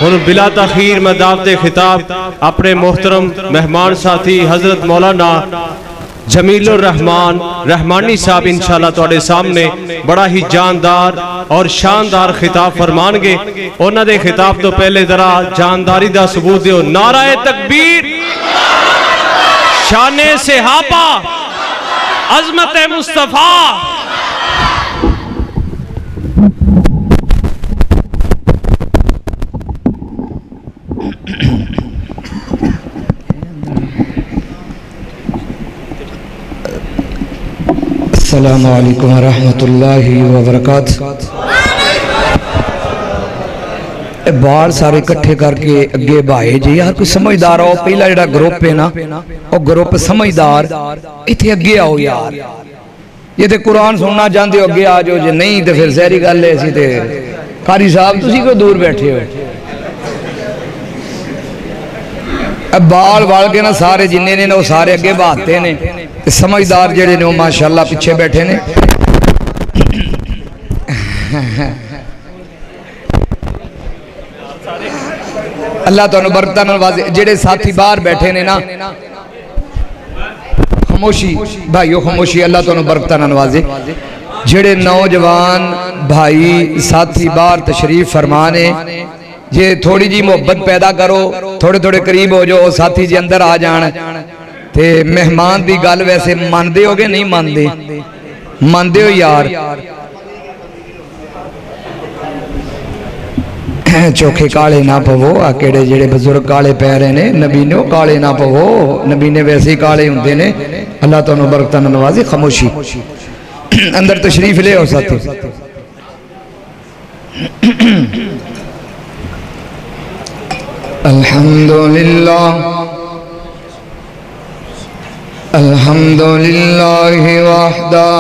हुन बिला तखीर मैं दावते खिताब अपने मोहतरम मेहमान साथी हजरत मौलाना जमीलुर रहमान रहमानी साहब इंशाअल्लाह तुहाडे सामने बड़ा ही जानदार और शानदार खिताब फरमानगे। उन्हां दे खिताब तो पहले जरा जानदारी दा सबूत दिओ। नाराए तकबीर, शाने सहाबा, अजमत मुस्तफा। अस्सलामु अलैकुम रहमतुल्लाहि व बरकातुहू। बाल सारे इकट्ठे करके अगे भाए जी यार कोई समझदार आओ। पहला जो ग्रुप है ना वो ग्रुप समझदार इतने अगे आओ यार। ये तो कुरान सुनना चाहते हो अगे आ जाओ, जो नहीं तो फिर जहरी गल है। असी तो कारी साहब तुसी क्यों दूर बैठे हो? अब बाल बाल के ना सारे जिन्ने ने वो सारे अगे बहाते ने, समझदार जेडे ने माशाअल्लाह पिछे बैठे ने। अल्लाह तुहानू बरकतां नवाजे। जेडे साथी बाहर बैठे ने ना खामोशी भाईओ खामोशी, अल्लाह तुहानू बरकतां नवाजे। जेडे नौजवान भाई साथी बाहर तशरीफ फरमाने, जे थोड़ी जी मोहब्बत पैदा करो, थोड़े थोड़े करीब हो जाओ, साथी जी अंदर आ जान। ते मेहमान की गल वैसे मानते हो कि नहीं मानते? मानते हो यार? चोखे काले ना पवो। आ केड़े जेड़े बजुर्ग काले पै रहे ने, नबी ने काले ना पवो। नबी ने वैसे ही काले होंदे ने। अल्लाह तुहानू बरकतां नवाजे। खामोशी अंदर तशरीफ ले आओ साथी। अल्हम्दुलिल्लाह अल्हम्दुलिल्लाह वहदा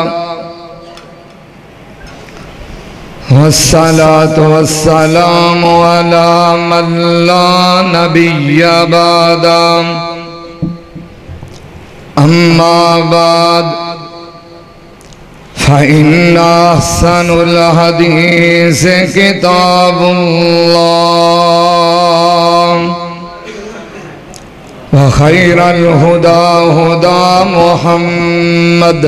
वस्सलातु वस्सलामु अला मन ला नबिय्य बअदा। अम्मा बाद फ़इन्न अहसनुल हदीस किताबुल्लाह व खैरुल हुदा हुदा मुहम्मद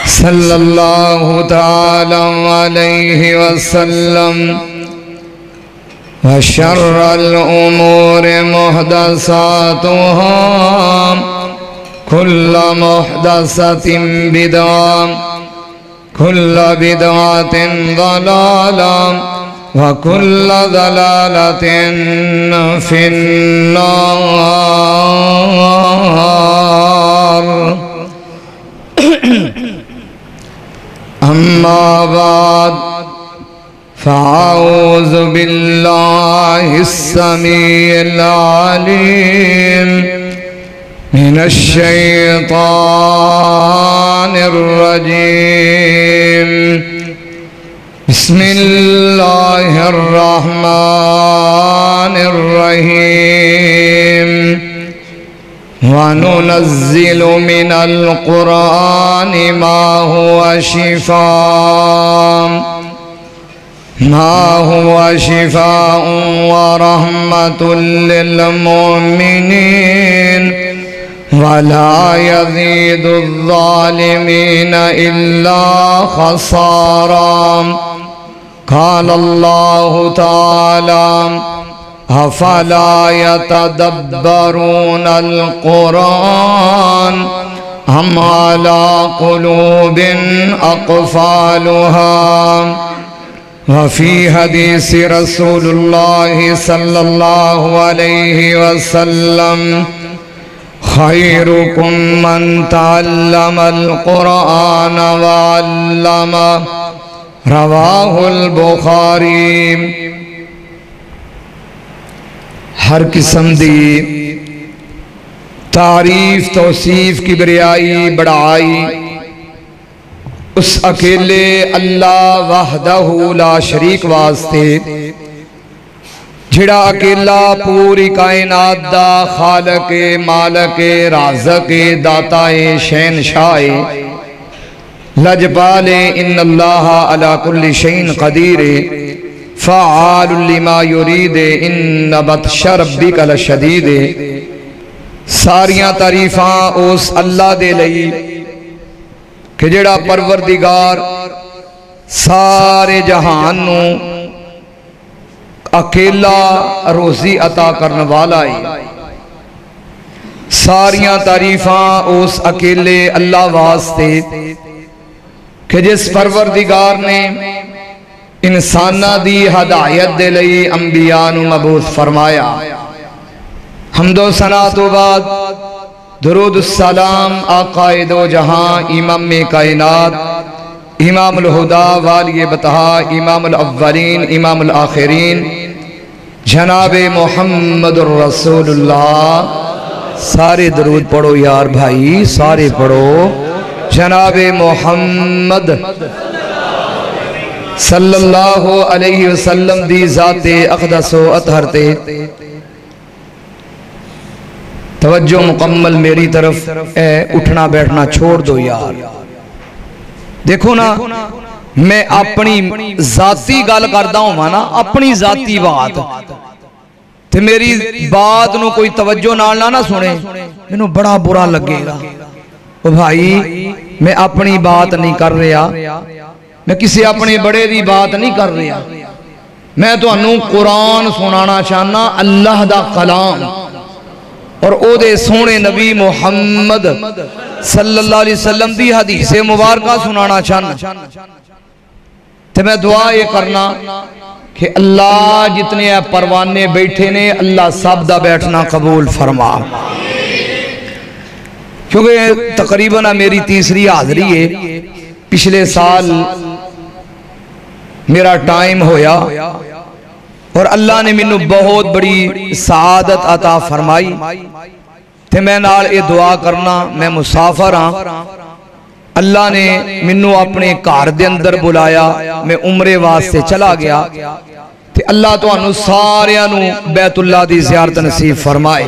सल्लल्लाहु तआला अलैहि वसल्लम व शर्रुल उमूरि मुहदसातुहा कुल्लु मुहदसतिन बिदअह कुल्लु बिदअतिन दलालह व कुल्लु दलालतिन फिन्नार। अम्मा बाद फ़अऊज़ु बिल्लाहिस समीइल अलीम मिनश शैतानिर रजीम। बिस्मिल्लाहिर रहमानिर रहीम। व नुनज़्ज़िलु मिनल क़ुरआनि मा हुवा शिफ़ाउन व रहमतुल लिल मुमिनीन वला यज़ीदुज़ ज़ालिमीन इल्ला ख़सारा। क़ाल अल्लाहु तआला अफ़ला यतदब्बरूनल क़ुरआन अम अला क़ुलूबिन अक़फ़ालुहा। वफ़ी हदीस रसूलुल्लाह सल्लल्लाहु अलैहि वसल्लम खैरुकुम मन तअल्लमल क़ुरआन व अल्लमा। रवाहुल बुखारी। हर किस्म दी तारीफ तौसीफ किबरियाई बढ़ाई उस अकेले अल्लाह वहदहू ला शरीक वास्ते, जिहड़ा अकेला पूरी कायनात दा खालक मालक राज़क दाता शहनशाह लजपाले। इन्नल्लाह अला कुल्लि शैइन कदीर। फ़आलुल लिमा युरीद इन्न बत्श रब्बिका लशदीद। सारियां तारीफां उस अल्लाह दे लई कि जेड़ा परवरदिगार सारे जहान नू अकेला रोजी अता करने वाला है। सारियां तारीफां उस अकेले अल्लाह वास्ते कि जिस परवरदिगार ने इंसाना दी हदायत दे लई अंबिया नू मबूस फरमाया। हम्दो सना तो बाद दुरूद सलाम आकाए दो जहां इमाम कायनात इमामुल हुदा वाली बतहा इमामुल अव्वलीन इमामुल आखिरीन जनाबे मुहम्मदुर रसूलुल्लाह। सारे दरूद पढ़ो यार भाई, सारे पढ़ो। जनाबे मुहम्मद सल्लल्लाहु अलैहि वसल्लम दी ज़ाते अक़दसो अतहर ते तवज्जो मुकम्मल मेरी तरफ है। उठना बैठना छोड़ दो यार। देखो ना, मैं अपनी जाती गल करदा होवां ना, अपनी जाती बात ते मेरी बात नू कोई तवज्जो नाल ना सुने, मैनू बड़ा बुरा लगेगा। ओ भाई, मैं अपनी बात नहीं कर रहा, मैं किसी अपने बड़े दी बात नहीं कर रहा। मैं तुहानू कुरान सुनाना चाहना, अल्लाह दा कलाम और ओदे सोने नबी मुहम्मद सल्लल्लाहु अलैहि वसल्लम दी हदीस मुबारका सुनाना चाहना। ते मैं दुआ ये करना कि अल्लाह जितने परवाने बैठे ने, अल्लाह सब दा बैठना कबूल फरमा। क्योंकि तकरीबन मेरी तीसरी हाजरी है। पिछले साल मेरा टाइम होया और अल्लाह ने मैनू बहुत बड़ी सआदत अता फरमाई। ते मैं नाल ये दुआ करना, मैं मुसाफर हाँ, अल्लाह ने मैनू अपने घर दे अंदर बुलाया, मैं उमरे वास्ते चला गया। ते अल्लाह तुहानू सारियां नू बैतुल्लाह दी ज़ियारत नसीब फरमाए।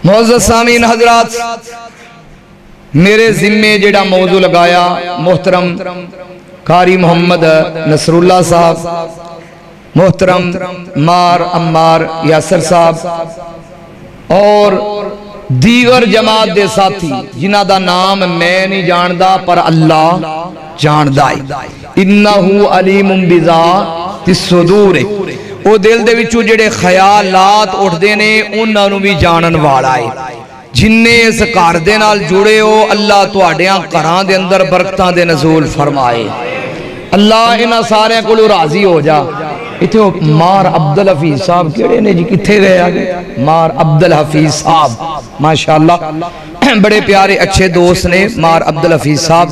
मुअज़्ज़ज़ सामीन हज़रात, मेरे जिम्मे जेड़ा मौजू लगाया मोहतरम कारी मोहम्मद नसरुल्लाह साहब, मोहतरम मार अम्मार यासर साहब और दीगर जमात दे साथी जिन्हां दा नाम मैं नहीं जानदा पर अल्लाह जानदा है। इन्नहु अलीमुम बिज़ातिस सुदूर। ओ दिल दे विचों जेड़े ख्यालात उठदे ने उन्हां नूं भी जानन वाला है। जिन्ने इस घर दे नाल जुड़े हो, अल्लाह तुहाडियां घरां दे अंदर बरकतां दे नज़ूल फरमाए। अल्लाह इन्हां सारियां कोलों राजी हो जा। इत्थे मार अब्दुल हफीज साहब केड़े ने जी, कित्थे गए आ? मार अब्दुल हफीज साहब माशाअल्लाह बड़े प्यारे अच्छे दोस्त ने मार अब्दुल हफीज साहब।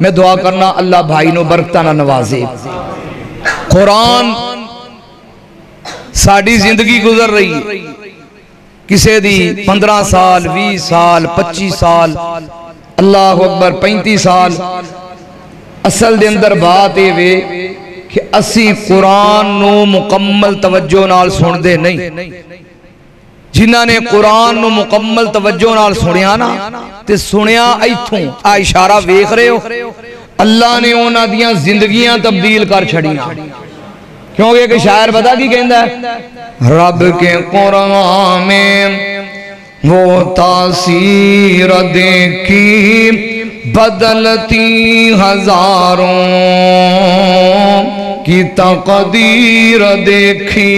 मैं दुआ करना अल्लाह भाई नूं बरकतां नाल नवाजे। कुरान साडी जिंदगी गुजर रही, किसी दी 15 साल 20 साल 25 साल, अल्लाह अकबर 35 साल। असल दे अंदर बात ये वे कि असी कुरान नू मुकम्मल तवज्जो नाल सुनदे नहीं। जिन्हां ने कुरान नू मुकम्मल तवज्जो नाल सुनिया ना, ते सुनिया इत्थों आ इशारा वेख रहे हो, अल्लाह ने उन्हां दियां जिंदगियां तब्दील कर छड़ियां। क्योंकि एक शायर पता की कहंदा है, रब के कुरान में वो तासीर देखी बदलती हजारों की तकदीर देखी।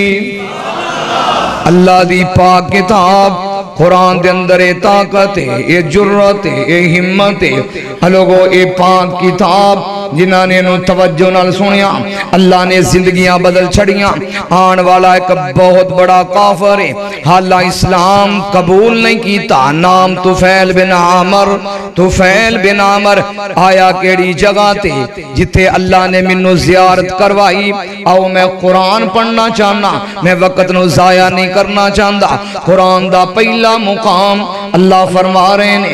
अल्लाह दी पाक किताब कुरान दे अंदर ए ताकत है, ए जुर्रत है, ए हिम्मत है। लोगो ए पाक किताब जिन्हां ने नू तवज्जो नाल सुनिया, अल्लाह ने जिंदगियां बदल छड़ियां। आने वाला एक बहुत बड़ा काफिर है, हालां इस्लाम कबूल नहीं कीता। नाम तुफैल बिन आमर, तुफैल बिन आमर आया केड़ी जगह ते जिथे अल्लाह ने मैनू जियारत करवाई। आओ मैं कुरान पढ़ना चाहना, मैं वक्त नू जाया नहीं करना चाहता। कुरान दा पहला मुकाम अल्लाह फरमा रहे ने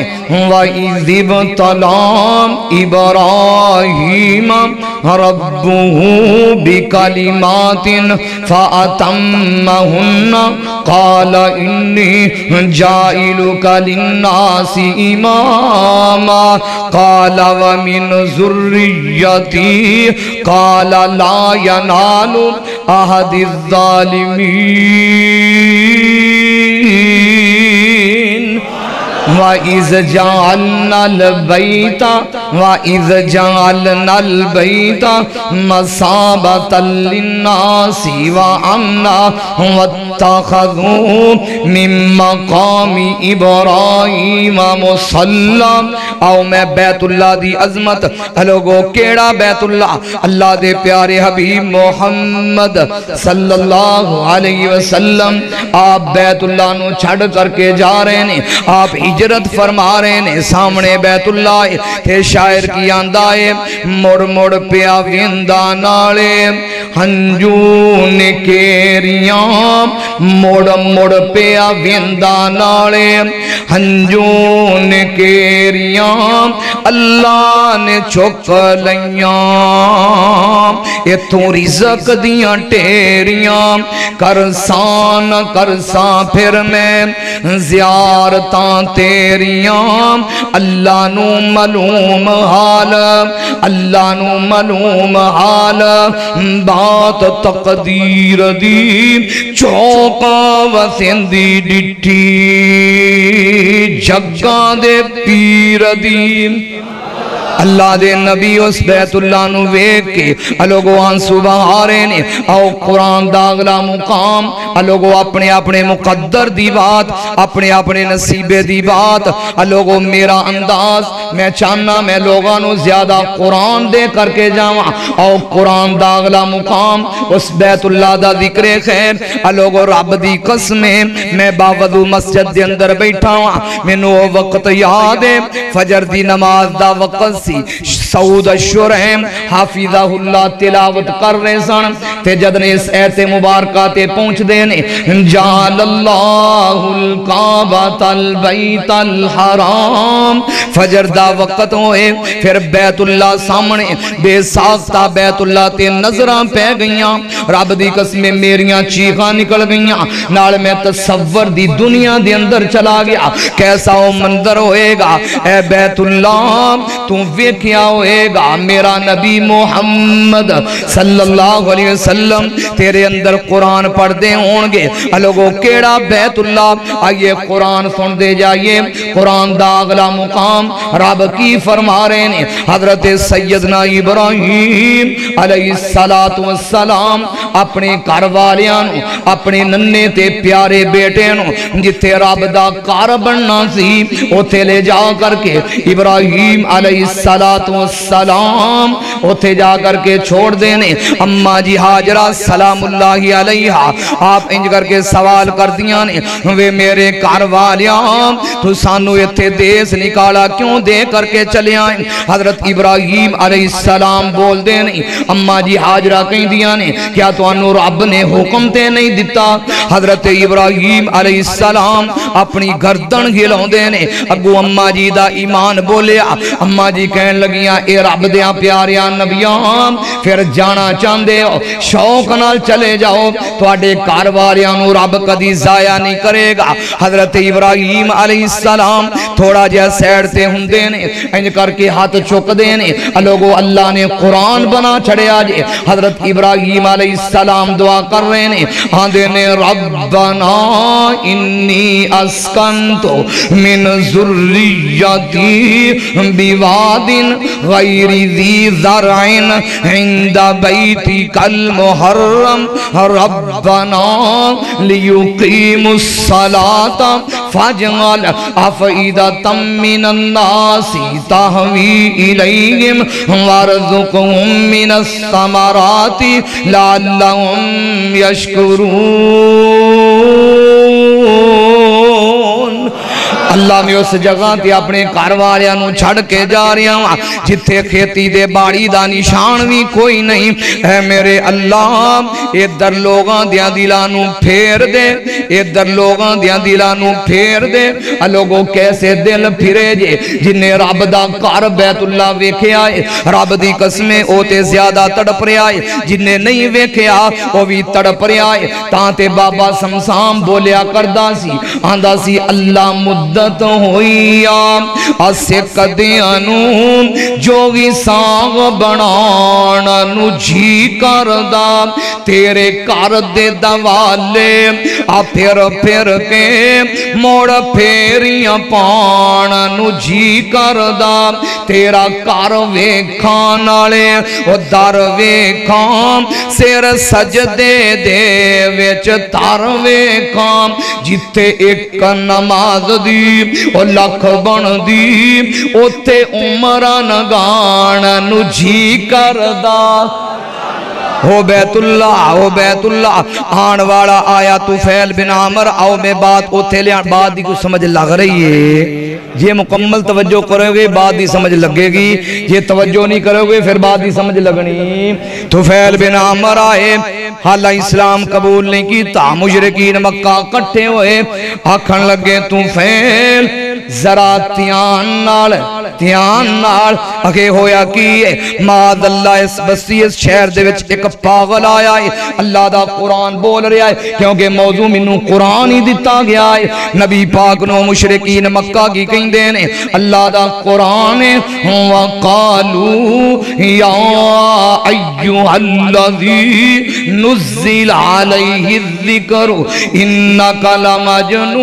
वइज़ तलाम इब्राहीम रब्बुहु बिकलिमातिन फअतम्महुन्ना क़ाल इन्नी जाइलुका लिन्नासि इमामा क़ाल व मिन ज़ुर्रिय्यती क़ाल ला यनालु अहदिज़ ज़ालिमीन वइज़ जअलनल बैता मसाबतल लिन्नासि व अमना वत्तखज़ू मिन मक़ामि इब्राहीम मुसल्ला। आओ मैं बैतुल्लाह दी अज़मत लोगो केड़ा बैतुल्लाह अल्लाह दे प्यारे हबीब मोहम्मद सल्लल्लाहु अलैहि वसल्लम आप बैतुल्लाह नु छड़ करके जा रहे ने, आप हिजरत फरमा रहे ने। सामने बैतुल्लाह ते शायर की आंदा है मुड़ मुड़ पिया विंदा नाले हंजू निकेरियां मुड़ मुड़ पिया विंदा नाले हंजू निकेरियां अल्लाह ने चुक लइयां इथों रिज़क दियां ढेरियां करसा फिर मैं ज़ियारतां तेरियां अल्लाह नू मालूम हाल अल्लाह नू मालूम हाल बात तकदीर दी चौका वसेंदी डिठी जग्गा दे पीर दी। अल्लाह दे नबी उस बैतुल्लाह नु वेख के लोगो आंसू बहा रहे ने। आओ कुरान दा अगला मुकाम लोगो अपने अपने मुकद्दर दी बात अपने अपने नसीबे दी बात लोगो मेरा अंदाज मैं चाहना मैं लोगों नु ज्यादा कुरान दे करके जावा। आओ कुरान दा अगला मुकाम उस बैतुल्लाह दा जिक्र खैर लोगो रब दी कसम मैं बावजू मस्जिद दे अंदर बैठा वा मैनू वो वक्त याद है फजर दी नमाज दा वक्त सऊद शुरैम हाफिज़हुल्लाह तिलावत कर रहे सन ते जद ने इस ऐते मुबारका ते पहुंचदे ने जालल्लाहुल काबतल बैतल हराम फजर दा वक्त होए फिर बैतुल्लाह सामने बेसाख्ता बैतुल्लाह ते नजरां पै गईयां। रब दी कसम मेरियां चीखां निकल गईयां नाल मैं तसव्वुर दी दुनिया दे अंदर चला गया। कैसा वो मंजर होएगा ए बैतुल्लाह तू वेख्या होएगा मेरा नबी मोहम्मद सल्लल्लाहु अलैहि वसल्लम तेरे अंदर कुरान पढ़ते होंगे लोगो केड़ा बैतुल्लाह। आइए कुरान सुनते जाइए कुरान दा अगला मुकाम रब की फरमा रहे ने हजरत सैयदना इब्राहीम अलैहिस्सलातु वस्सलाम अपने घर वालियां नु अपने नन्हे ते प्यारे बेटे नु जिथे रब दा घर बनना सी उथे ले जा करके इब्राहीम अलैहिस्सलातु वस्सलाम उथे जा करके छोड़ देने। अम्मा जी हाजरा सलामुल्लाहि अलैहा आप इंज करके सवाल कर दिया ने वे मेरे घर वालिया तू सानू इथे देश निकाला क्यों दे करके चले आए। हजरत इब्राहीम अलैहिस्सलाम बोल दे नहीं अम्मा जी हाजरा कहदियां ने क्या तुहानू रब ने हुक्म ते नहीं दिता। हजरत इब्राहीम अलैहिस्सलाम अपनी गर्दन हिलाउंदे ने अगू अम्मा जी दा ईमान बोलिया। अम्मा जी कहन लगियां ए रब दे प्यारिया नबियां फिर जाना चाहते हो शौक नाल चले जाओ तुहाडे घर वालियां नू रब कदी जाया नहीं करेगा। हजरत इब्राहीम अलैहिस्सलाम थोड़ा जिहा साइड ते हुंदे ने इंज करके हाथ चुकदे ने लोगो अल्लाह ने कुरान बना छड़िया जे। हजरत इब्राहीम अलैहिस्सलाम दुआ कर रहे ने आंदे ने रब्बना इन्नी अस्कंतु मिन ज़ुर्रियती बिवादिन गैरि ज़ी ज़रअन इंदा बैतिकल मुहर्रम रब्बना लियुकीमुस सलाता फजअल अफ़इदतम मिनन नासी तहवी इलैहिम वरज़ुक़हुम मिनस समराति लअल्लहुम यशकुरून। अल्लाह मैं उस जगह ते अपने घर वालियां नू छड़ के जा रहा वा जिथे खेती दे बाड़ी दा निशान भी कोई नहीं है। मेरे अल्लाह इधर लोगां दियां दिलां नू फेर दे, इधर लोगां दियां दिलां नू फेर दे। लोगों कैसे दिल फिरे जे जिन्हें रब दा घर बैतुल्ला वेख्या है, रब दी कसमें ओ ते ज्यादा तड़प रहा है, जिन्हें नहीं वेख्या वो भी तड़प रहा है। तां ते बाबा समसाम बोलिया करदा सी, आंदा सी अल्लाह मुद्दत होई आ असे कदियां नू जोगी साग बनाण नू जी करदा, तेरे घर दे दवाले आ फिर फिर के मोड़ फेरियां पाण नू जी करदा, तेरा घर वेखां नाले ओ दर वेखां, सिर सजदे दे विच तर वेखां, जिथे एक नमाज दी ओ लख बनदी उथे उमरां नगाण नू जी करदा। हो बैतुल्ला आन वाला आया तुफैल बिन आमर। आओ मैं बात उथे लिया, बात की कुछ समझ लग रही है। जे मुकम्मल तवज्जो करोगे बात की समझ लगेगी, जे तवज्जो नहीं करोगे फिर बात की समझ लगनी। तुफैल बिन आमर आए, हाला इस्लाम कबूल नहीं किया, मुशरिकीन मक्का इकट्ठे हुए, आखन लगे तुफैल जरा ध्यान नाल अगे होया की है। माद अल्लाह इस बस्ती इस शहर दे विच एक पागल आया है, अल्लाह दा कुरान बोल रहा है, क्योंकि मौजू मैनू कुरान ही दिता गया है। नबी पाक नो मुशरिकीन मक्का की कहंदे ने अल्लाह दा कुरान है, वकालू या अय्युहल्लज़ी नुज़्ज़िल अलैहि ज़िक्र इन्नका लमजनून।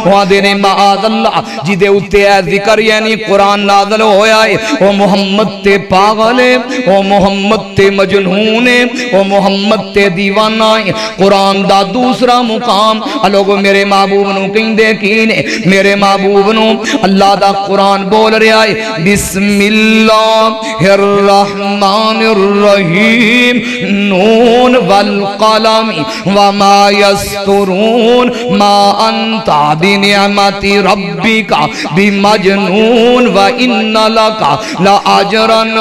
वादे ने माअल्लाह जिदे उत्ते है जिक्र यानी कुरान नाज़िल होया है, ओ मोहम्मद ते पागल है, ओ मोहम्मद ते मजनून है, ओ मोहम्मद ते दीवाना है। कुरान दा दूसरा मुकाम लोगो मेरे महबूब नू कहंदे की ने, मेरे महबूब नू अल्लाह दा कुरान बोल रहा है, बिस्मिल्लाहिर रहमानिर रहीम नून वल कलमी वमा यस्तुरून मा अंता बिनिअमति रब्बिका बिमजनून व इन्ना लका ला अजरन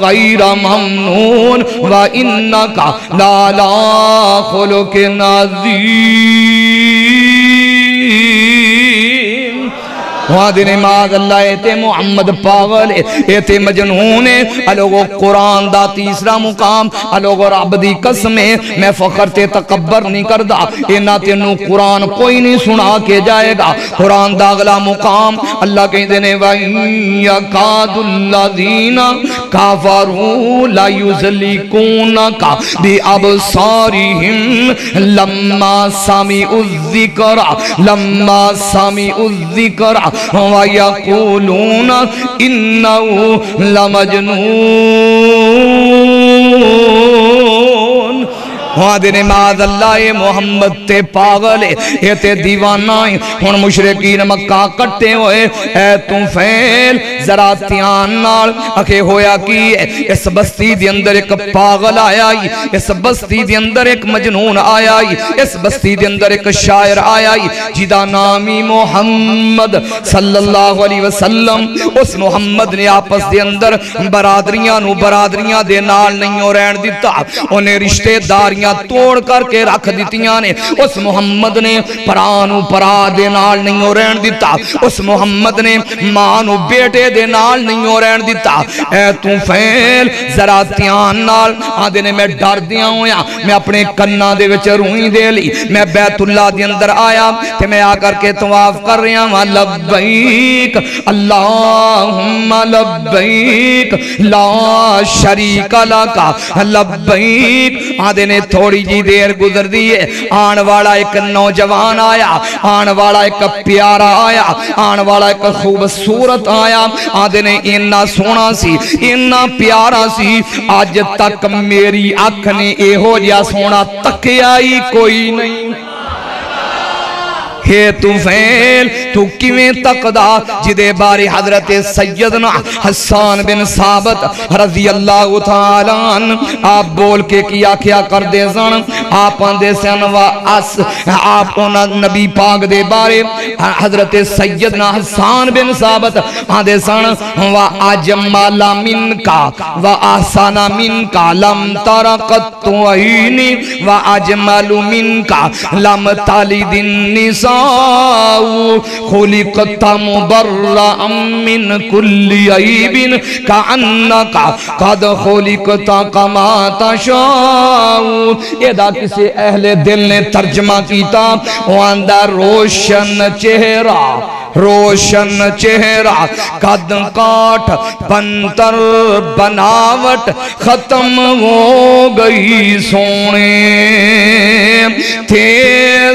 गैरा ममनून व इन्नका ला खुलुकिन अज़ीम। मुहम्मद पागल है, मजनून है। लोगो कुरान दा तीसरा मुकाम लोगो रब दी कसम है, मैं फखर ते तकब्बर नहीं करदा, इन्ना तेनू कुरान कोई नहीं सुना के जाएगा। कुरान दा अगला मुकाम अल्लाह कहते ने वयकादुल्लज़ीना काफरू ला युज़लिकूनका बिअबसारिहिम लम्मा समिउज़ ज़िक्रा वयक़ूलून इन्नहु लमजनून। वादे माज़अल्लाह मोहम्मद ते पागल है, ते दीवाना है। हुण मुशरिकीन मक्का इकट्ठे होए, ऐ तुफैल जरा ध्यान नाल अखे होया की है। इस बस्ती दे अंदर एक पागल आया ही, इस बस्ती दे अंदर एक मजनून आया ही, इस बस्ती दे अंदर एक शायर आया ही, जिदा नाम ही मोहम्मद सल्लल्लाहु अलैहि वसल्लम। उस मोहम्मद ने आपस दे अंदर बरादरियां नू बरादरियां दे नाल नहीं रहन दिता, उन्हें रिश्तेदारियां तोड़ करके रख दितियां ने। उस मोहम्मद ने भरा नू भरा दे नाल नहीं रहन दिता, उस मोहम्मद ने मां नू बेटे दे नाल नहीं रहन दिता। ऐ तुफैल जरा ध्यान नाल आदे ने मैं डरदिया होया, मैं अपने कन्ना दे विच रूई दे ली, मैं बैतुल्ला दे अंदर आया ते मैं आकर के तवाफ कर रहा हां। लब्बैक अल्लाहुम्मा लब्बैक ला शरीका लका लब्बैक। आदे ने थोड़ी जी देर गुजर दी है, आने वाला एक नौजवान आया, आने वाला एक प्यारा आया, आने वाला एक खूबसूरत आया। आदे ने इन्ना सोना सी, इन्ना प्यारा सी, अज तक मेरी अख ने एहो जिहा सोना तकिया ही कोई नहीं। हे तुफैल तू किवें तकदा जिदे बारे हजरत सैयदना हसन बिन साबित रजी अल्लाह तआला आप बोल के की आख्या करदे सन आप आंदे सन वा अस आप नबी पाक दे बारे हजरत सैयदना हसन बिन साबित आंदे सन वा अजमला मिनका वा आसाना मिनका लम तरकत ऐनी वा अजमलु मिनका लम तालिदिन निसाउ खुलिकत मुबर्रअम मिन कुल्ली ऐबिन कअन्नका कद खुलिकत कमा तशाउ। एदा किसी अहले दिल ने तर्जमा कीता वो आंदा रोशन चेहरा रोशन चेहरा कद काठ पंतर बनावट खत्म हो गई सोने थे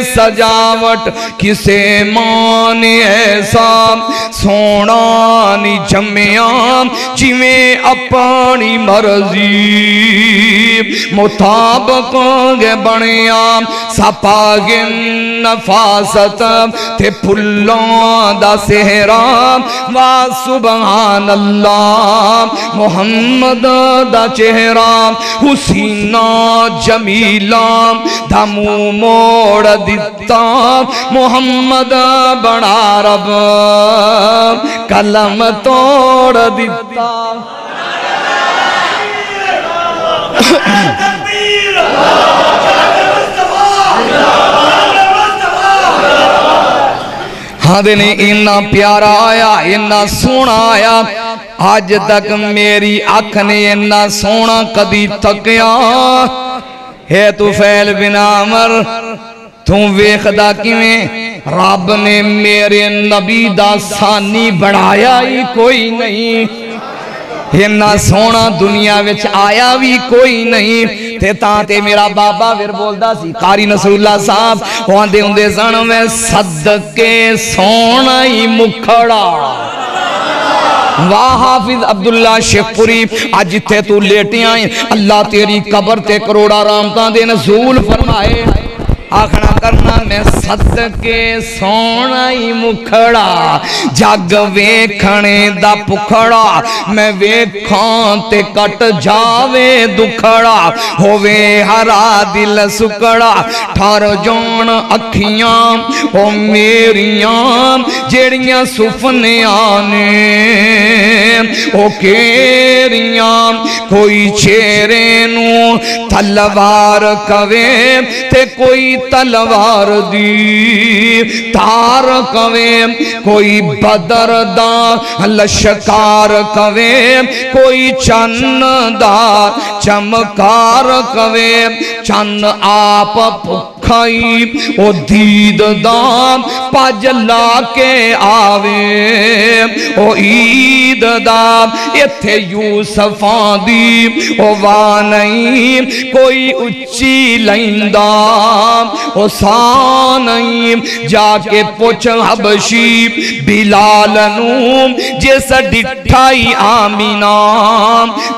सजावट किसे माने ऐसा सोना नी जम्मिया जिवें अपनी मर्जी मुताबक बनिया सपागे नफासत ते फुल्लों दा सेहरा वा सुभान अल्लाह मुहम्मद दा चेहरा हुसीना जमीला दा मुंह मोड़ दिता मुहम्मद बड़ा रब कलम तोड़ दिता। हाँ दिन इन्ना प्यारा आया इन्ना सोना आया अज तक मेरी अख ने इन्ना सोना कदी तकिया है तुफैल बिन आमर तू वेखदा किवें रब ने मेरे नबी दा सानी बनाया ही कोई नहीं इन्ना सोना दुनिया विच आया भी कोई नहीं ते तां मेरा बाबा फिर बोलदा सी कारी नसरुल्लाह साहब आंदे हुंदे सन मैं सदके सोना ही मुखड़ा। वाह हाफिज अब्दुल्ला शेखपुरी अज जिथे तू लेटिया अल्लाह तेरी कबर ते करोड़ा रहमतां दे नज़ूल फरमाए आखना करना मैं सदके सोना ही मुखड़ा जग वेखने दा पुखड़ा मैं वेखां ते कट जावे दुखड़ा होवे हरा दिल सुकड़ा ठर जान अखियां ओ मेरियां जेड़ियां सुफनियां ने ओ केरियां कोई चेहरे नू तलवार कवे ते कोई तलवार दी तार कवे कोई बदर दा लश्कार कवे कोई चन्न दा चमकार कवे चन्न आप भुखाई ओ दीद दा पज ला के आवे ओ ईद दा इथे यूसफां दी ओ वाह नहीं कोई उच्ची लैंदा ओ सा नहीं जाके पुछ हबशी बिलाल नू जिस डिठाई आमीना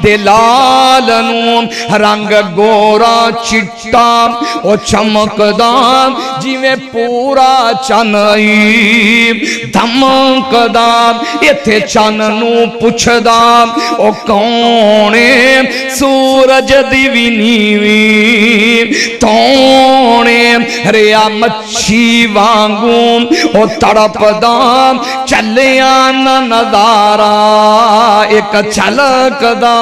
दे लाल नू रंग गोरा चिट्टा ओ चमकदा जिवें पूरा चन धमकदा इथे चन नू पुछदा ओ कौन सूरज दी भी नीवी तौने रिया मच्छी वांगू ओ तड़पदा चलिया न नजारा एक छलकदा।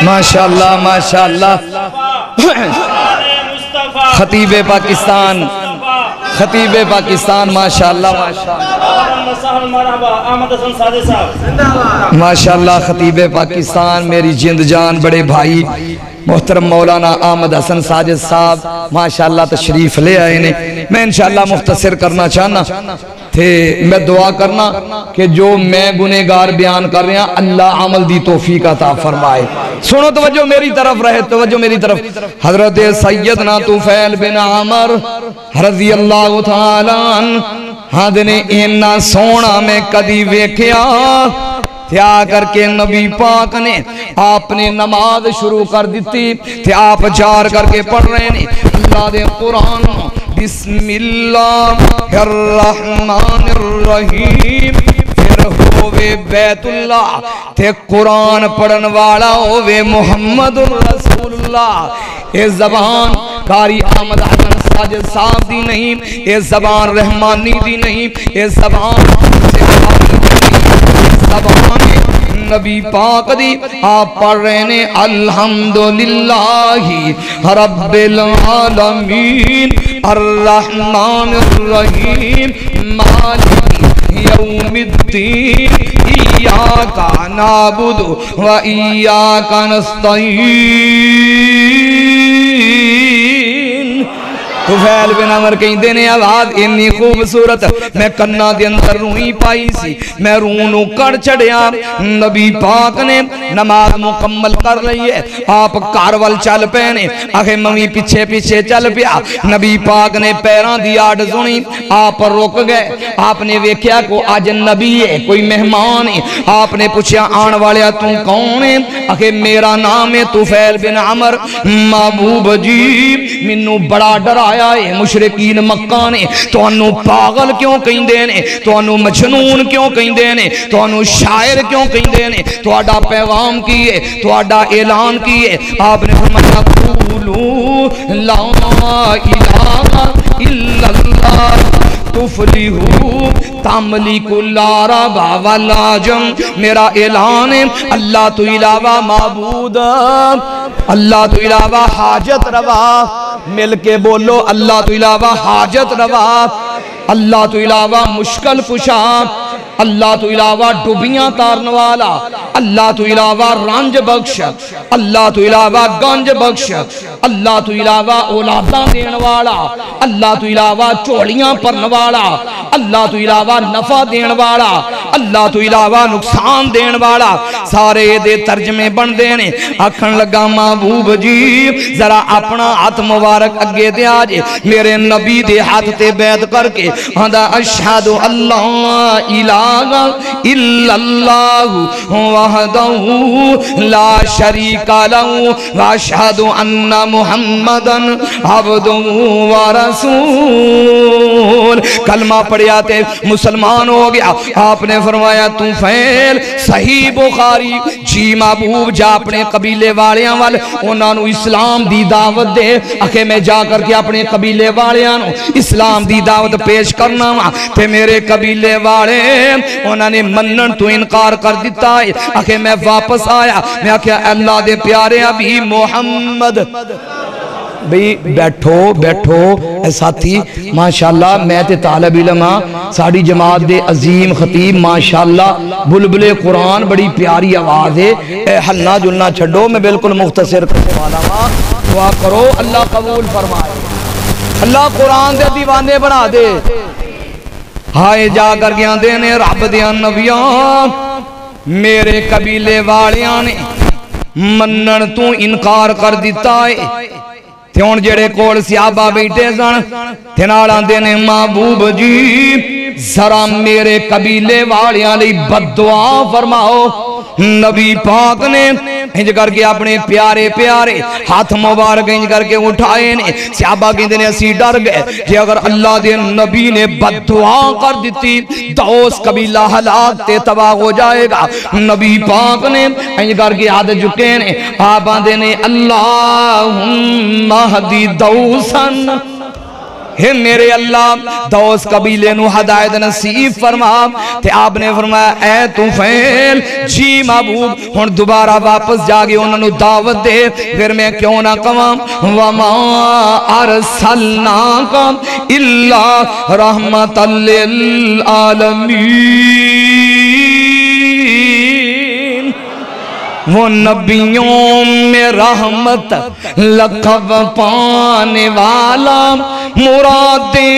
माशाअल्लाह माशाअल्लाह खतीबे पाकिस्तान खतीबे पाकिस्तान माशाअल्लाह माशाअल्लाह खतीबे पाकिस्तान मेरी जिंद जान बड़े भाई मोहतरम मौलाना अहमद हसन साजिद साहब माशाअल्लाह तशरीफ ले आए ने। मैं इंशाअल्लाह मुख्तसर करना चाहना थे मैं दुआ करना कि जो मैं गुनेगार बयान कर रहा अल्लाह अमल दी तौफीक अता फरमाए। सुनो तवज्जो मेरी तरफ रहे तवज्जो मेरी तरफ हजरत सैयदना तुफैल बिन आमर रज़ी अल्लाह तआला अन्हु ने इन्ना सोना मैं कदी वेख्या त्या करके नबी पाक ने आपने नमाज शुरू कर दी थे। आप जार करके पढ़ रहे ने अल्लाह दे कुरान बिस्मिल्लाहिर्रहमानिर्रहीम। फिर होवे बैतुल्लाह ते कुरान पढ़न वाला होवे मुहम्मदुर रसूलुल्लाह। ये जबान कारी अहमद हसन साजिद साहब दी नहीं, ये जबान रहमानी दी नहीं, ये जबान नबी पाक दी। आप पढ़ रहे ने अल्हम्दुलिल्लाहि रब्बिल आलमीन अर्रहमानिर्रहीम मालिक यौमिद्दीन इय्याका नअबुदु व इय्याका नस्तईन। तुफैल बिन अमर कहते ने आवाज इन्नी खूबसूरत मैं कन्ना दे अंदर रूही पाई सी, मैं रूह नू कड़ छड़िया। नबी पाक ने नमाज मुकम्मल कर ली है, आप घर वल चल पे ने, आखे मवी पीछे पीछे चल पिया। नबी पाक ने पैरों की आड़ सुनी, आप रुक गए। आपने वेख्या को अज नबी है, कोई मेहमान है। आपने पूछा आने वाले तू कौन है? आखे मेरा नाम है तुफैल बिन अमर। महबूब जी मैनू बड़ा डराया है मुशरिकीन मक्का ने, तुहानू पागल क्यों कहंदे ने, तुहानू मजनून क्यों कहंदे ने, तुहानू शायर क्यों कहंदे ने, तुहाडा पैगाम की है, तुहाडा ऐलान की है? आपने फरमाया कूलू ला इलाहा इल्लल्लाह तुफलिहू तामलिकुल्लारा बावलाजम। मेरा ऐलान है अल्लाह तो इलावा माबूद, अल्लाह तो इलावा हाजत रवा। मिल के बोलो अल्लाह तो इलावा हाजत रवा, अल्लाह तो इलावा मुश्किल कुशा, अल्लाह तो इलावा डुबियां तारन वाला, अल्लाह तो इलावा रंज बख्श, अल्लाह तो इलावा गंज बख्श, अल्लाह तो इलावा औलादा देन वाला, अल्लाह तो इलावा झोलियां भरन वाला, अल्लाह तो इलावा नफा देन वाला, अल्लाह तो इलावा नुकसान देन वाला। सारे दे तर्जमे बनते ने। आखन लगा महबूब जी जरा अपना हाथ मुबारक अगे दे आज मेरे नबी दे हाथ ते बैत करके आंदा अशहदु अल्ला इलाहा इल्लल्लाहु वहदहु ला शरीका लहु व अशहदु अन्ना मुहम्मदन अब्दुहु व रसूल। कलमा पढ़िया ते मुसलमान हो गया। आपने फरमाया तू फैल सही बुखारी जी महबूब जा अपने कबीले वालियां वाल उन्हां नू इस्लाम दी दावत दे। आखे मैं जा करके अपने कबीले वालियां नू इस्लाम दी दावत पेश करना वा ते मेरे कबीले वाले उन्होंने मनन तो इनकार कर दिता है। आखे मैं वापस आया, मैं आख्या अल्लाह दे प्यारे अभी मोहम्मद भाई बैठो बैठो साथी माशाअल्लाह। मैं ते तालिब इल्म हां, साड़ी जमात दे अजीम खतीब माशाअल्लाह बुलबुले कुरान बड़ी प्यारी आवाज है। हलना जुलना छड्डो, मैं बिल्कुल मुख्तसर करने वाला हां। दुआ करो अल्लाह कबूल फरमाए, अल्लाह कुरान दे दीवाने बना दे। हाय जा कर गया देने रब दिया नबिया मेरे कबीले वालियां ने मनन तू इनकार कर दिता है। हुण जेड़े कोल सियाबा बैठे सन ते नाल आंदे ने महबूब जी जरा मेरे कबीले वालियां लई बददुआ फरमाओ। नबी पाक ने इंज करके अपने प्यारे प्यारे हाथ मुबारक इंज करके उठाए ने। सहाबा कहते ने असी डर गए कि अगर अल्लाह दे नबी ने बददुआ कर दी तो उस कबीला हलाक ते तबाह हो जाएगा। नबी पाक ने इंज करके हाथ झुके ने। आप आंदे ने अल्लाहुम्मा हदी दौसन, हे मेरे अल्लाह दौस कबीले नू हिदायत नसीब फरमा। ते आपने फरमाया ऐ तुफैल जी महबूब हुण दोबारा वापस जाके उन्हां नू दावत दे। फिर मैं क्यों ना कवां वमा अरसलनाका इल्ला रहमतल लिल आलमीन। वो नबियों में रहमत लक़ब पाने वाला मुरादे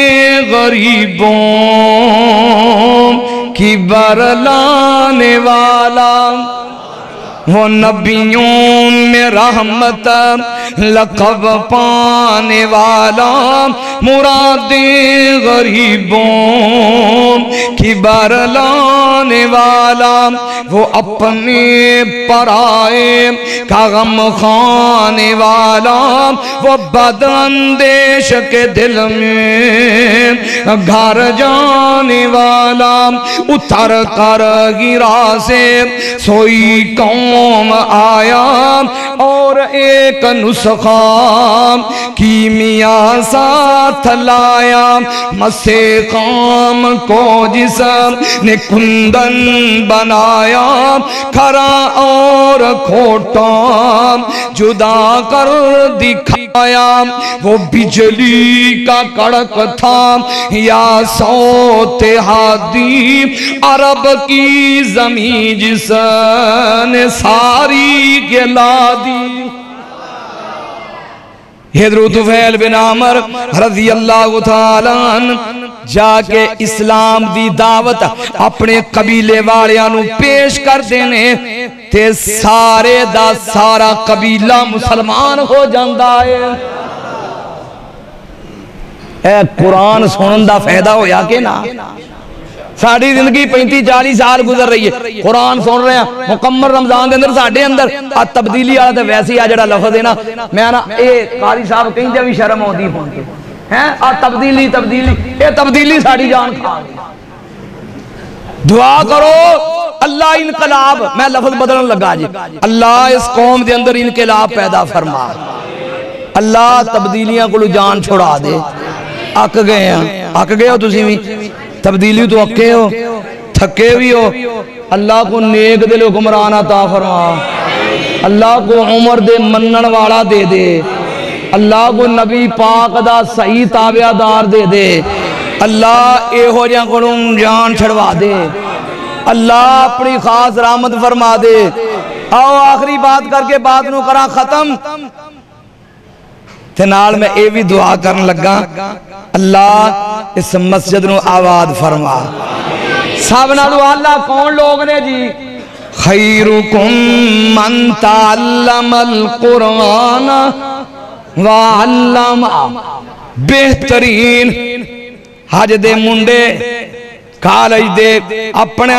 गरीबों की बरलाने वाला। वो नबियों में रहमत लक़ब पाने वाला, मुरादे गरीबों की बरलाने वाला, वो अपने पराए का गम खाने वाला, वो बदअंदेश के दिल में घर जाने वाला, उतर कर गिरा से सोई कौम आया और एक नुस्खा कीमिया साथ लाया, मसे काम को जिसने कुंदन बनाया, खरा और खोटा जुदा कर दिखाया, वो बिजली का कड़क था या सौते हादी, अरब की जमीन जिसने सारी गिला दी। हज़रत तुफैल बिन आमर रज़ी अल्लाह तआला अन्हु जाके इस्लाम दी दावत अपने कबीले वालियां नू पेश कर देने ते सारे दा सारा कबीला मुसलमान हो जांदा है। ए कुरान सुनन दा फायदा होया कि ना? साड़ी जिंदगी 35-40 साल गुजर रही है, कुरान सुन रहे हैं मुकम्मल रमजान के अंदर साढ़े अंदर आ तब्दीली वाला तो वैसे ही आ जड़ा लफ्ज़ है ना, मैं ना ये कारी साहब कहते भी शर्म आती है आ तब्दीली तब्दीली ये तब्दीली साड़ी जान खा। दुआ करो अल्लाह इनकलाब, मैं लफ्ज़ बदलन लगा जी, अल्लाह इस कौम के अंदर इनकलाब पैदा फरमा, अल्लाह तब्दीलियां को जान छुड़ा दे। अक गए हैं, अक गए हो तुसी भी तब्दीली तो अके हो, थके भी हो। अल्लाह को नेक दिल हुक्मरान अता फरमा, अल्लाह को उम्र दे मनन वाला दे दे, अल्लाह को नबी पाक दा सही ताबेदार दे दे, अल्लाह एहो जिहां कोलों जान छड़वा दे, अल्लाह अपनी खास रहमत फरमा दे। आओ आखिरी बात करके बात नू करा खत्म ते नाल मैं ये भी दुआ करन लगा, अल्लाह इस मस्जिद नू आबाद फरमा। सब नालों आला कौन लोग ने जी? खैरुकुम मन तअल्लमल कुरान व अल्लमा, बेहतरीन हज दे मुंडे कॉलेज दे अपने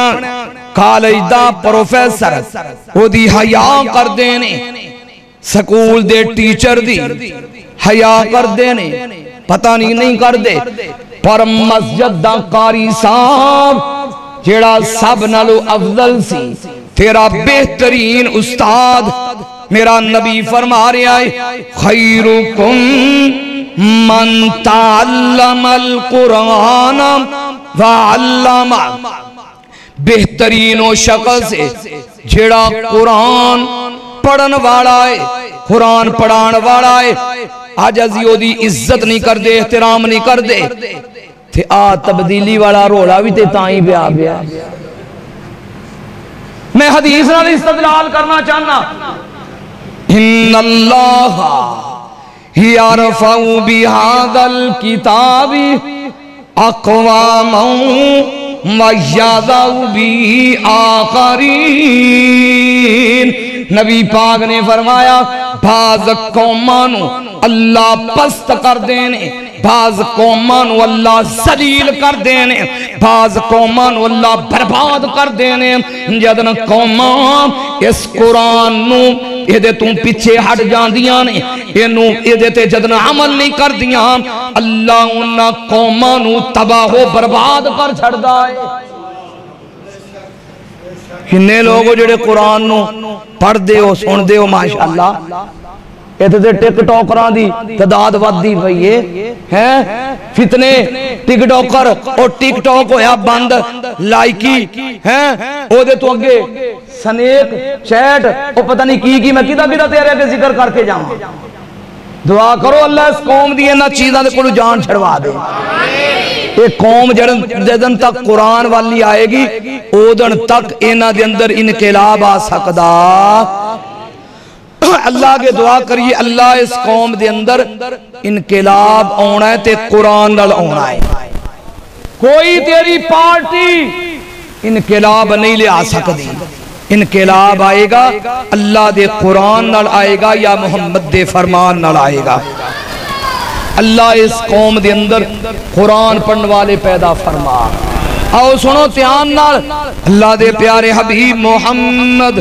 कॉलेज दा प्रोफेसर ओदी हया करदे ने, स्कूल दे टीचर दी हया करदे ने, पता नहीं करदे, पर मस्जिद दा कारी साहब जेड़ा सब नालों अफजल सी, तेरा बेहतरीन उस्ताद मेरा नबी फरमा रहा है, खैरुकुम मन तअल्लमल कुरान व अल्लमा, बेहतरीन वो शख्स है जेड़ा कुरान पढ़न वाला है, कुरान पढ़ान वाला है। आज असी ओदी इज्जत नहीं करते, एहतराम नहीं करते, ते आ तब्दीली वाला रोला भी ते ताई पिया पिया। मैं हदीस नाल इस्तदलाल करना चाहना, इन्नल्लाह यरफउ बिहादल किताबी अक़वामन व यज़उ बि आखरीन। नबी पाक ने फरमाया बाज कौमां नू अल्लाह पस्त कर देने, बाज कौमां नू अल्लाह जलील कर देने, बाज कौमां नू अल्लाह बर्बाद कर देने। जदन कौमां इस कुरान नू एदे तू पिछे हट जांदियां ने, इनू एदे ते जदन अमल नहीं करदियां, अल्लाह उन्हां कौमां नू तबाहो बर्बाद कर छड़दा है। किन्ने लोग हो जेड़े कुरान नू पढ़दे हो सुनदे हो, माशाअल्लाह इत्थे टिकटॉकरां दी तादाद वधदी पई है। फितने टिकटॉकर और टिकटॉक होया बंद, लाइकी है ओदे तो अगे स्नैक चैट ओ पता नहीं की मैं किदा किदा तेरे अगे जिक्र करके जावां। दुआ करो अल्लाह इस कौम दी इन्हां चीज़ां दे कोलों जान छड़वा दे। ये कौम जदन तक कुरान वाली आएगी उदन तक इन्हां दे अंदर इनकलाब आ सकदा। अल्लाह के दुआ करिए अल्लाह इस कौम दे अंदर इनकलाब आना है ते कुरान नाल आना है। कोई तेरी पार्टी इनकलाब नहीं ले आ सकती, इनकलाब आएगा अल्लाह दे कुरान नाल आएगा या मुहम्मद दे फरमान नाल आएगा। अल्लाह इस कौम दे अंदर कुरान पढ़ने वाले पैदा फरमा। आओ सुनो ध्यान नाल, अल्लाह दे प्यारे हबीब मोहम्मद,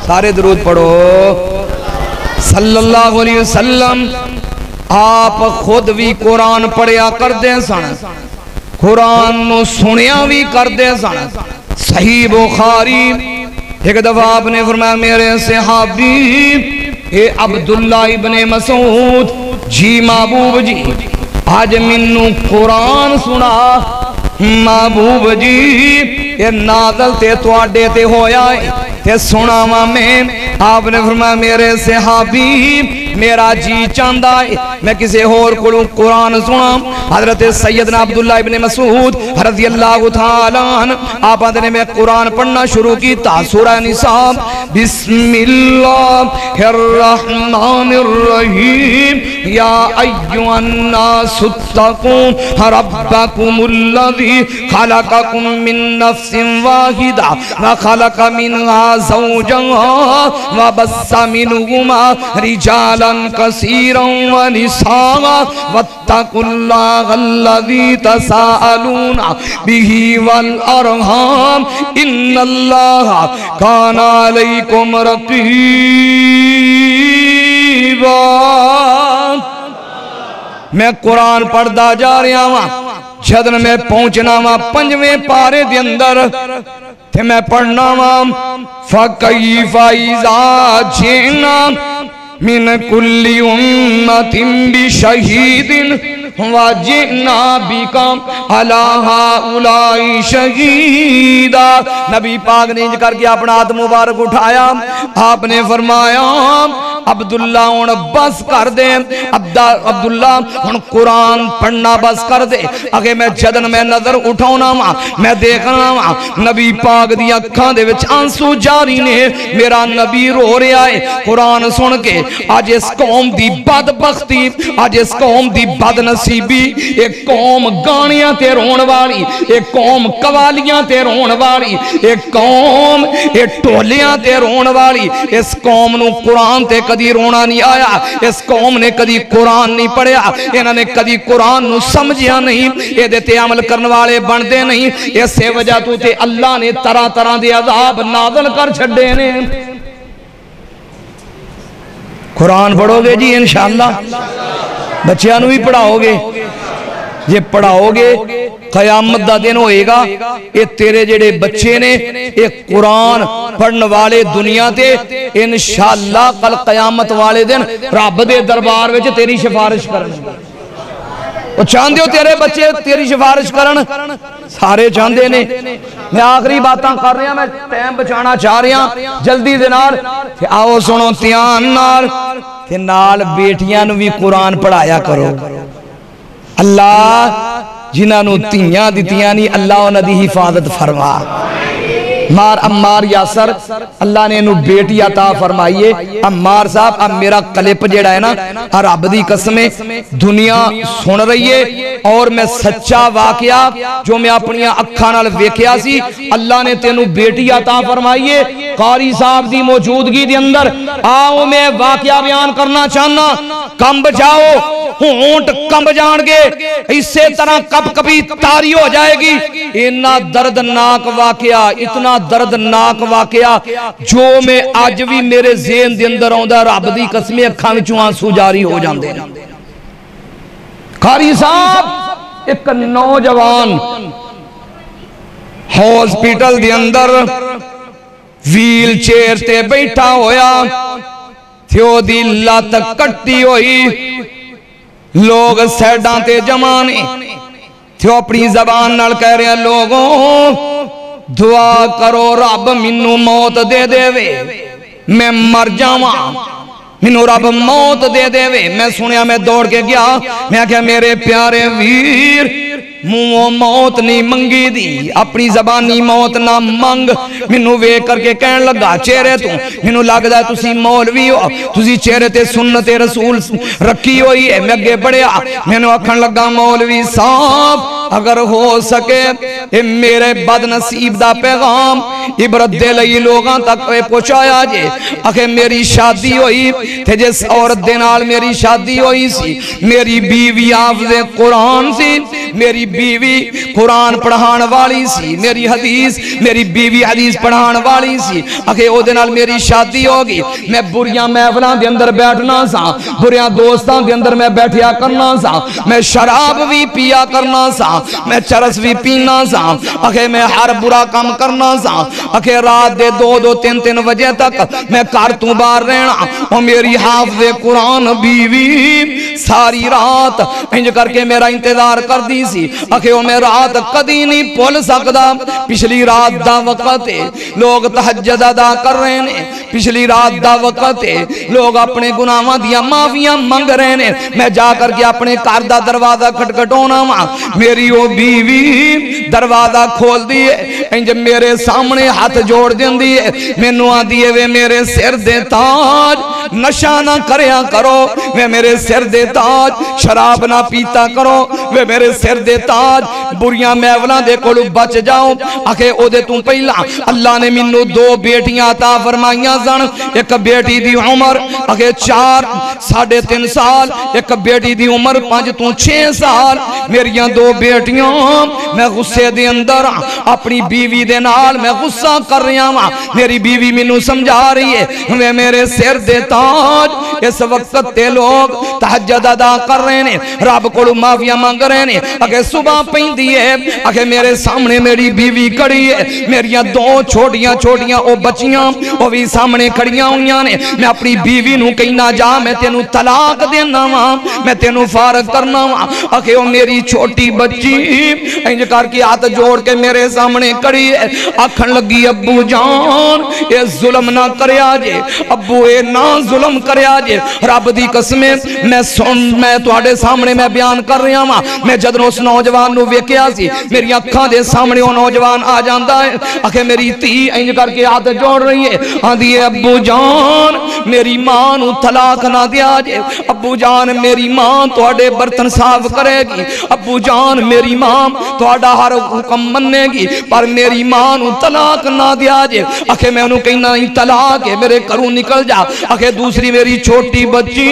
सारे दरूद पढ़ो सल्लल्लाहु अलैहि वसल्लम। आप खुद भी कुरान पढ़िया करते सन, कुरान नु सुनिया भी करते सन। सही बुखारी एक दफा आपने फरमाया मेरे सहाबी ए अब्दुल्ला इब्ने मसूद जी महबूब जी आज मैनू कुरान सुना। महबूब जी ये नाज़िल ते तुहाडे ते होया ते सुनावा मैं। आपने फरमाया मेरे सहाबी मेरा जी चाहता है मैं किसी होर कोलों कुरान सुना। हजरत सैयदना अब्दुल्ला इब्ने मसूद रज़ियल्लाहु तआला अन्हु आप ने मैं कुरान पढ़ना शुरू किया। सूरह निसा बिस्मिल्लाहिर रहमानिर रहीम या अय्युहन्नासुत्तकू रब्बकुमुल्लज़ी खलक़कुम मिन नफ्सिन वाहिदा व खलक़ मिनहा ज़ौजहा व बस्सा मिनहुमा रिजालन कसीरन व निसाआ वत्तकुल्लाहल्लज़ी तसाअलूना बिही वल अरहाम इन्नल्लाहा काना अलैकुम रक़ीबा। मैं कुरान पढ़दा जा रहा वहां, जदन मैं पहुंचना वा 5वें पारे दे अंदर ते मैं पढ़ना वा फकैफ़ा इज़ा जीना मिन कुल्ली उम्मतिन बिशहीदिन वजिना बिका अला हाउलाई शहीदा। नबी पाक ने इंज करके अपना हाथ मुबारक उठाया। आपने फरमाया अब्दुल्ला हुण बस कर दे, अब्दुल्ला हुण कुरान पढ़ना बस कर दे। अगे मैं जदन मैं नजर उठाना वा मैं देखना वा नबी पाक दी अखां दे विच आंसू जारी ने। मेरा नबी रो रहा है कुरान सुन के। अज इस कौम दी बदबख्ती, अज इस कौम दी बदनसीबी, एक कौम गानियां ते रोण वाली, एक कौम कवालियां ते रोण वाली, एक कौम ये टोलियां ते रोण वाली। इस कौम नू कुरान ते कदी रोना नहीं आया, इस कौम ने कदी कुरान नहीं पढ़िया, इन्होंने कदी कुरान नू समझिया नहीं, ये ते अमल करने वाले बनते नहीं। इसे वजह तो ते अल्लाह ने तरह तरह के अज़ाब नाज़िल कर छड़े ने। कुरान पढ़ोगे जी इंशाअल्लाह, बच्चों भी पढ़ाओगे, जे पढ़ाओगे कयामत दा दिन होएगा ये तेरे जेड़े बच्चे ने ये कुरान पढ़ने वाले दुनिया ते इंशाअल्लाह कल कयामत वाले दिन रब दे दरबार विच तेरी सिफारिश करनगे। वो चाहते हो तेरे बच्चे तेरी सिफारिश करन, सारे चाहते ने। मैं आखिरी बातां कर रहा, मैं टाइम बचाना चाह रहा जल्दी दे नाल। आओ सुनो ध्यान नाल बेटियां नूं भी कुरान पढ़ाया करो। अल्लाह जिन्होंने धीयां दित्तियां नहीं अल्लाह उन्हां दी हिफाजत फरमा। मार अम्मार यासर अल्लाह ने इन्हू बेटी अता फरमाइए। अम्मार साहब अब मेरा क्लिप जेड़ा है ना रब दी कसम दुनिया सुन रही है और मैं सच्चा वाकया जो मैं अपनी अखां नाल वेखिया सी। अल्लाह ने तेनू बेटी अता फरमाइए कारी साहब दी मौजूदगी दे अंदर। आओ मैं वाकया बयान करना चाहना, कंब जाओ होंठ कंब जाणगे, इसे तरह कप कपी तारी हो जाएगी। इतना दर्दनाक वाकया, इतना दर्दनाक वाकया जो मैं अज भी मेरे ज़हन दे अंदर आउंदा, रब दी कसम अखां विचों आंसू जारी हो जांदे ने। कारी साहब एक नौजवान हॉस्पिटल दे अंदर व्हील चेयर ते बैठा होया, थियो दी लत कट्टी होई, लोग सैडां ते जमा ने, थियो अपनी जबान नाल कह रहे लोगों दुआ करो रब मैनू मौत दे देवे, मैं मर जावां, मैनू रब मौत दे देवे। मैं सुनिया, मैं दौड़ के गया, मैं क्या मेरे प्यारे वीर मुंहों मौत नहीं मंगी दी, अपनी जबानी मौत ना मंग। मैनू वेख करके कहन लगा चेहरे तू मैनू लगदा तुसी मौलवी हो, तुसी चेहरे ते सुन्नत रसूल रखी हुई है। मैं अगे बढ़िया, मैनू आखन लगा मौलवी साहब अगर हो सके ये मेरे बदनसीब दा पैगाम इबरत दे लई लोगां तक पहुंचाया जे। आखे मेरी शादी हुई ते जिस औरत दे नाल मेरी शादी हुई सी मेरी बीवी हाफिज़े कुरान सी, मेरी बीवी कुरान पढ़ाण वाली सी, मेरी बीवी हदीस पढ़ाण वाली सी। आखे ओदे नाल मेरी शादी हो गई। मैं बुरियां महफिलां दे अंदर बैठना सा, बुरियां दोस्तां दे अंदर मैं बैठिया करना सा, मैं शराब भी पिया करना सा, मैं चरस भी पीना सा। आखे मैं हर बुरा काम करना सा। आखे रात दे 2-2 3-3 बजे तक मैं घर तू बाहर रहना। और मेरी हाफिज़े कुरान बीवी सारी रात इंज करके मेरा इंतजार कर दी सी। आखे ओ मैं रात कदी नहीं भुल सकदा। पिछली रात दा वक्त है लोग तहज्जुद अदा कर रहे ने, पिछली रात दा वक्त है लोग अपने गुनाहां दी माफियां मंग रहे ने। मैं जा करके अपने घर दा दरवाजा खटखटाना वा, मेरी ओ बीवी दरवाजा खोल दी है, इंज मेरे सामने हाथ जोड़ देंदी है, मैनू आंदी है वे मेरे सिर दे ताज नशा ना करया करो, वे मेरे सिर दे ताज शराब ना पीता करो, वे मेरे सिर दे ताज बुरियां महफिलां दे कोलों बच जाओ। आखे ओदे तू पहला अल्लाह ने मैनू 2 बेटियां अता फरमाइयां सन। एक बेटी दी उम्र आखे 4 3.5 साल, एक बेटी दी उम्र 5 तो 6 साल। मेरियां 2 बेटियां मैं गुस्से दे अंदर अपनी बीवी दे नाल मैं गुस्सा कर रहा वा। मेरी बीवी मैनू समझा रही है वे मेरे सिर दे ताज। इस वक्त ते लोग तहज्जुद अदा कर रहे ने, रब कोलों माफिया मांग रहे ने। अगे सुबह पैंदी है, अगे मेरे सामने मेरी बीवी खड़ी है, मेरियां 2 छोटियां छोटियां ओ बच्चियां ओ भी सामने खड़ियां हुईयां ने। मैं अपनी बीवी नू कहना जा मैं तेनू तलाक देना वा, मैं तेनू फारग करना वा। अगे ओ मेरी छोटी बच्ची इंज करके हाथ जोड़ के मेरे सामने खड़ी है, आखन लगी अब्बू जान ये जुल्म ना करया जे, अब्बू ये ना जुल्म करया जे। रब दी कसमे मैं तुहाडे सामने मैं बयान कर रहा वा। मैं जदों उस नौजवान नू वेखिया सी मेरी अखां दे सामने वो नौजवान आ जांदा है। आखे मेरी धी इंज करके हाथ जोड़ रही है, आंदी है अब्बू जान मेरी मां नू तलाक ना दिया जे, अब्बू जान मेरी मां तुहाडे बर्तन साफ करेगी, अब्बू जान मेरी मां तुहाडा हर हुक्म मन्नेगी, पर मेरी मां नू तलाक ना दिया जे। आखे मैं उन्होंने कहना नहीं तलाक है मेरे घरों निकल जा। आखे दूसरी मेरी छोटी बच्ची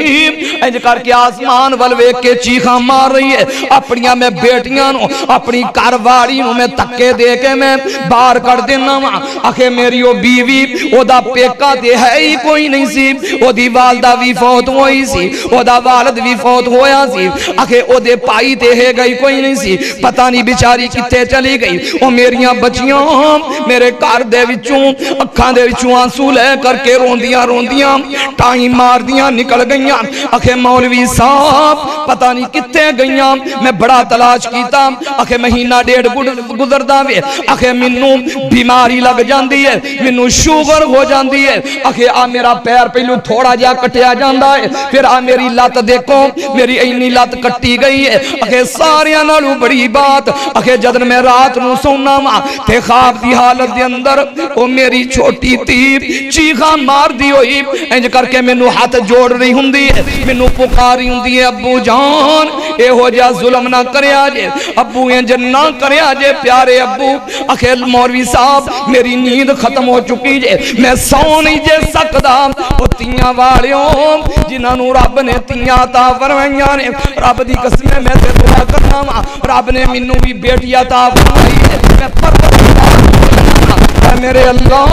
इंज करके आसमान वल वेख के चीखा मार रही है। अपनियां मैं बेटियां नू अपनी घरवाली नू मैं धक्के दे के मैं बाहर कर देना वा। आखे मेरी ओ बीवी ओदा पेका ते है ही कोई नहीं सी, ओदी वालदा भी फौत होई सी, ओदा वालिद भी फौत होया सी। आखे ओदे भाई ते है गई कोई नहीं सी, पता नहीं बेचारी कित्थे चली गई। ओ मेरियां बच्चियां मेरे घर दे विचों अखां दे विचों आंसू ले करके रोंदियां रोंदियां टाइम मारदियां निकल गईयां। आखे मौलवी साहब पता नहीं कित्थे गईयां, मैं बड़ा तलाश कीता। आखे महीना 1.5 गुजरदा वे, आखे मैनू बीमारी लग जाती है, मैनू शुगर हो जाती है। आखे आ मेरा पैर पहलू थोड़ा जा कटिया जाता है, फिर आ मेरी लत देखो मेरी इन्नी लत कट्टी गई है। आखे सारियां नालों बड़ी बात आखे जद मैं रात नू सोना वा ते ख्वाब की हालत दे अंदर ओ मेरी छोटी धी चीखा मार दी हुई इंज करके मैनू हाथ जोड़ रही हुंदी है, मैनू पुकारी हुंदी है अब्बू जान एहो जिहा जुल्म ना करया जे, अब्बू इंज ना करया जे प्यारे अब्बू। आखे मौलवी साहब मेरी नींद खत्म हो चुकी जे, मैं सौ नहीं जे सकदा। ओ तियां वालियों जिन्हां नू रब ने तियां अता फरमाईयां ने, रब दी कसम मैं ते दुआ करना वा रब ने मैनू भी बेटी अता फरमाई है। मैं मेरे अल्लाह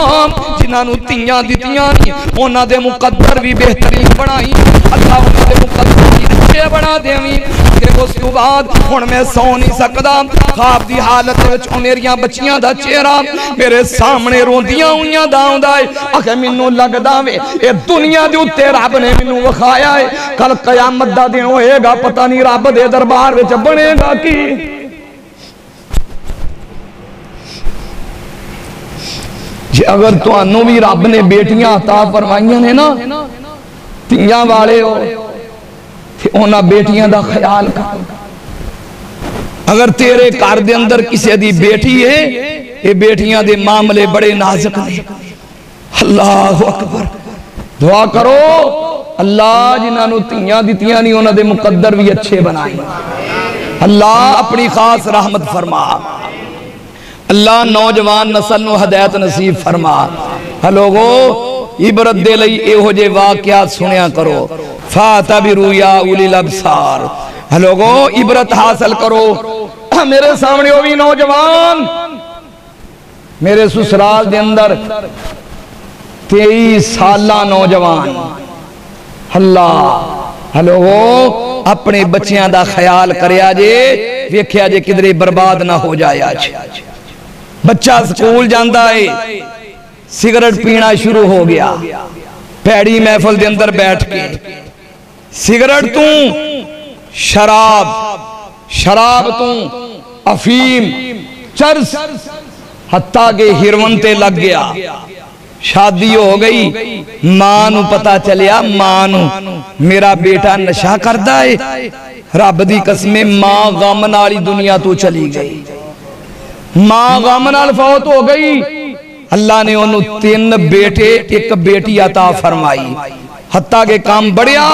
जिन्हां नू तियां दित्तियां नहीं उन्हां दे मुकद्दर भी बेहतरीन बनाई, अल्लाह उन्हां दे मुकद्दर भी अच्छे बना देवी। उस तो बाद हुण मैं सौ नहीं सकदा, ख्वाब दी हालत विच मेरियां बच्चियां दा चेहरा मेरे सामने रोंदियां होईयां दा आउंदा है। आखे मैनू लगदा वे ए दुनिया दे उत्ते रब ने मैनू विखाया है, कल कयामत दा दिन होएगा पता नहीं रब दे दरबार विच बनेगा की। जे अगर तुहानू भी रब ने बेटियां अता फरमाइयां ने ना तियां वाले हो उन्हां बेटियां दा ख्याल कर। अगर तेरे घर दे अंदर किसी दी बेटी है ये बेटियां दे मामले बड़े नाजुक ने। अल्लाह अकबर दुआ करो अल्लाह जिन्हां नू तियां दित्तियां नहीं उन्हां दे मुकद्दर भी अच्छे बनाए। अल्लाह अपनी खास रहमत फरमा। अल्लाह नौजवान नस्ल नूं हदायत नसीब फरमा। लोगो इबरत दे लई इहो जे वाक़ियात सुनिया करो। फातबिरू या उलिल अबसार। लोगो इबरत हासिल करो। मेरे सामने वो भी नौजवान, मेरे ससुराल दे अंदर 23 साला नौजवान। अल्लाह लोगो अपने बच्चियां दा ख्याल करिया जे, वेख्या जे किधरे बर्बाद ना हो जाए। आज बच्चा स्कूल जाता है, सिगरेट पीना शुरू हो गया। भैड़ी महफिल के अंदर बैठ के सिगरेट तू, शराब, शराब तू, अफीम, चरस, हत्ता के हिरवंते लग गया। शादी हो गई, मां नू पता चलिया, मां नू मेरा बेटा नशा करता है। रब दी कसमें मां गम नाल दुनिया तो चली गई। मां गम नाल फौत हो गई। अल्लाह ने ओनू 3 बेटे 1 बेटी अता फरमाई। हत्ता के काम बढ़िया,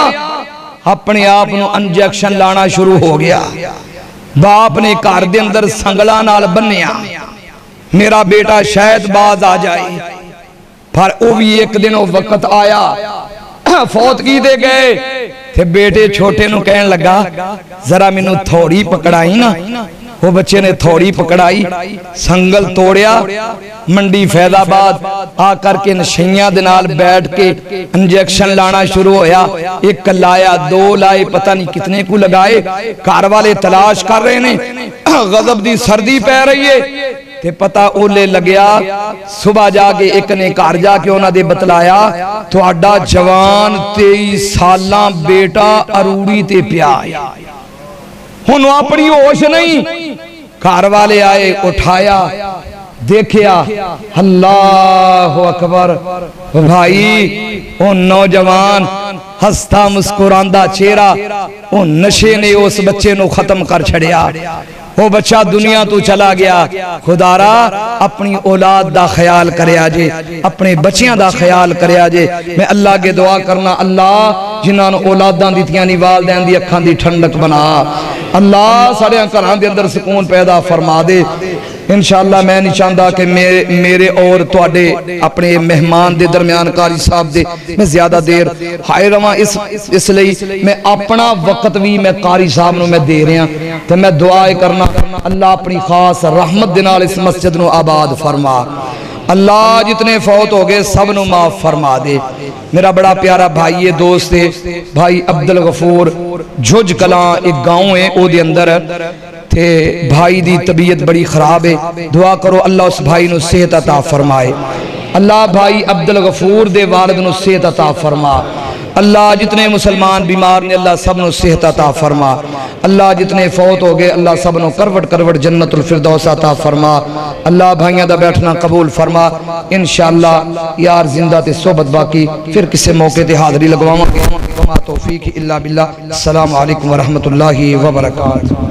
अपने आप नू इंजेक्शन लाना शुरू हो गया। बाप ने घर दे अंदर संगला नाल बन्निया, मेरा बेटा शायद बाज आ जाए। पर वो भी एक दिन वो वक्त आया, फौत की दे गए। थे बेटे छोटे नू कहन लगा, जरा मैनू थोड़ी पकड़ाई ना। वो बच्चे ने थोड़ी पकड़ाई, संगल तोड़िया, मंडी फैजाबाद आकर के नशइयां दे नाल बैठ के इंजेक्शन लाना शुरू होया। 1 लाया, 2 लाए, पता नहीं कितने को लगाए। घर वाले तलाश कर रहे ने, गजब दी सर्दी पै रही है ते पता ओले लग्या। सुबह जाके एक ने घर जाके उन्हां दे बतलाया, तुहाडा जवान 23 साला बेटा अरूड़ी ते पिया है, हुण अपनी होश नहीं। घर वाले आए, उठाया, देखिया, अल्लाह अकबर। भाई वो नौजवान हंसता मुस्कुरांदा चेहरा, वो नशे ने उस बच्चे नू खत्म कर छड़िया। वो बच्चा दुनिया तो चला गया। खुदारा अपनी औलाद दा ख्याल करया जे, अपने बच्चियां दा ख्याल करया जे। मैं अल्लाह के दुआ करना, अल्लाह जिन्हां नूं औलादां दित्तियां नी, वालदैन दी अखां दी ठंडक बना। अल्लाह साढ़े घरां दे अंदर सुकून पैदा फरमा दे। इंशाअल्लाह मैं नहीं चाहता कि मेरे और तुहाडे अपने मेहमान दे दरम्यान कारी साहब दे मैं ज्यादा देर हाय रवां। इसलिए मैं अपना वक्त भी मैं कारी साहब नूं मैं दे रहा। तो मैं दुआ करना, अल्लाह अपनी खास रहमत दे नाल इस मस्जिद नूं आबाद फरमा। अल्लाह जितने फौत हो गए सब नूं माफ फरमा दे। मेरा बड़ा प्यारा भाई है, दोस्त है, भाई अब्दुल गफूर, जुज कलां एक गाँव है, ओदे अंदर थे भाई दी तबीयत बड़ी खराब है। दुआ करो अल्लाह उस भाई नूं सेहत अता फरमाए। अल्लाह भाई अब्दुल गफूर दे वालिद नूं सेहत अता फरमा। अल्लाह जितने मुसलमान बीमार ने अल्लाह सब नूं सेहत अता फरमा। अल्लाह जितने फौत हो गए अल्लाह सब नूं करवट करवट जन्नतुल फिरदौस अता फरमा। अल्लाह भाइयों दा बैठना कबूल फरमा। इंशाअल्लाह यार जिंदा ते सोबत बाकी फिर किसी मौके ते हाज़री लगवावांगे। तौफीक इल्ला बिल्लाह। अस्सलामु अलैकुम व रहमतुल्लाहि व बरकातुहू।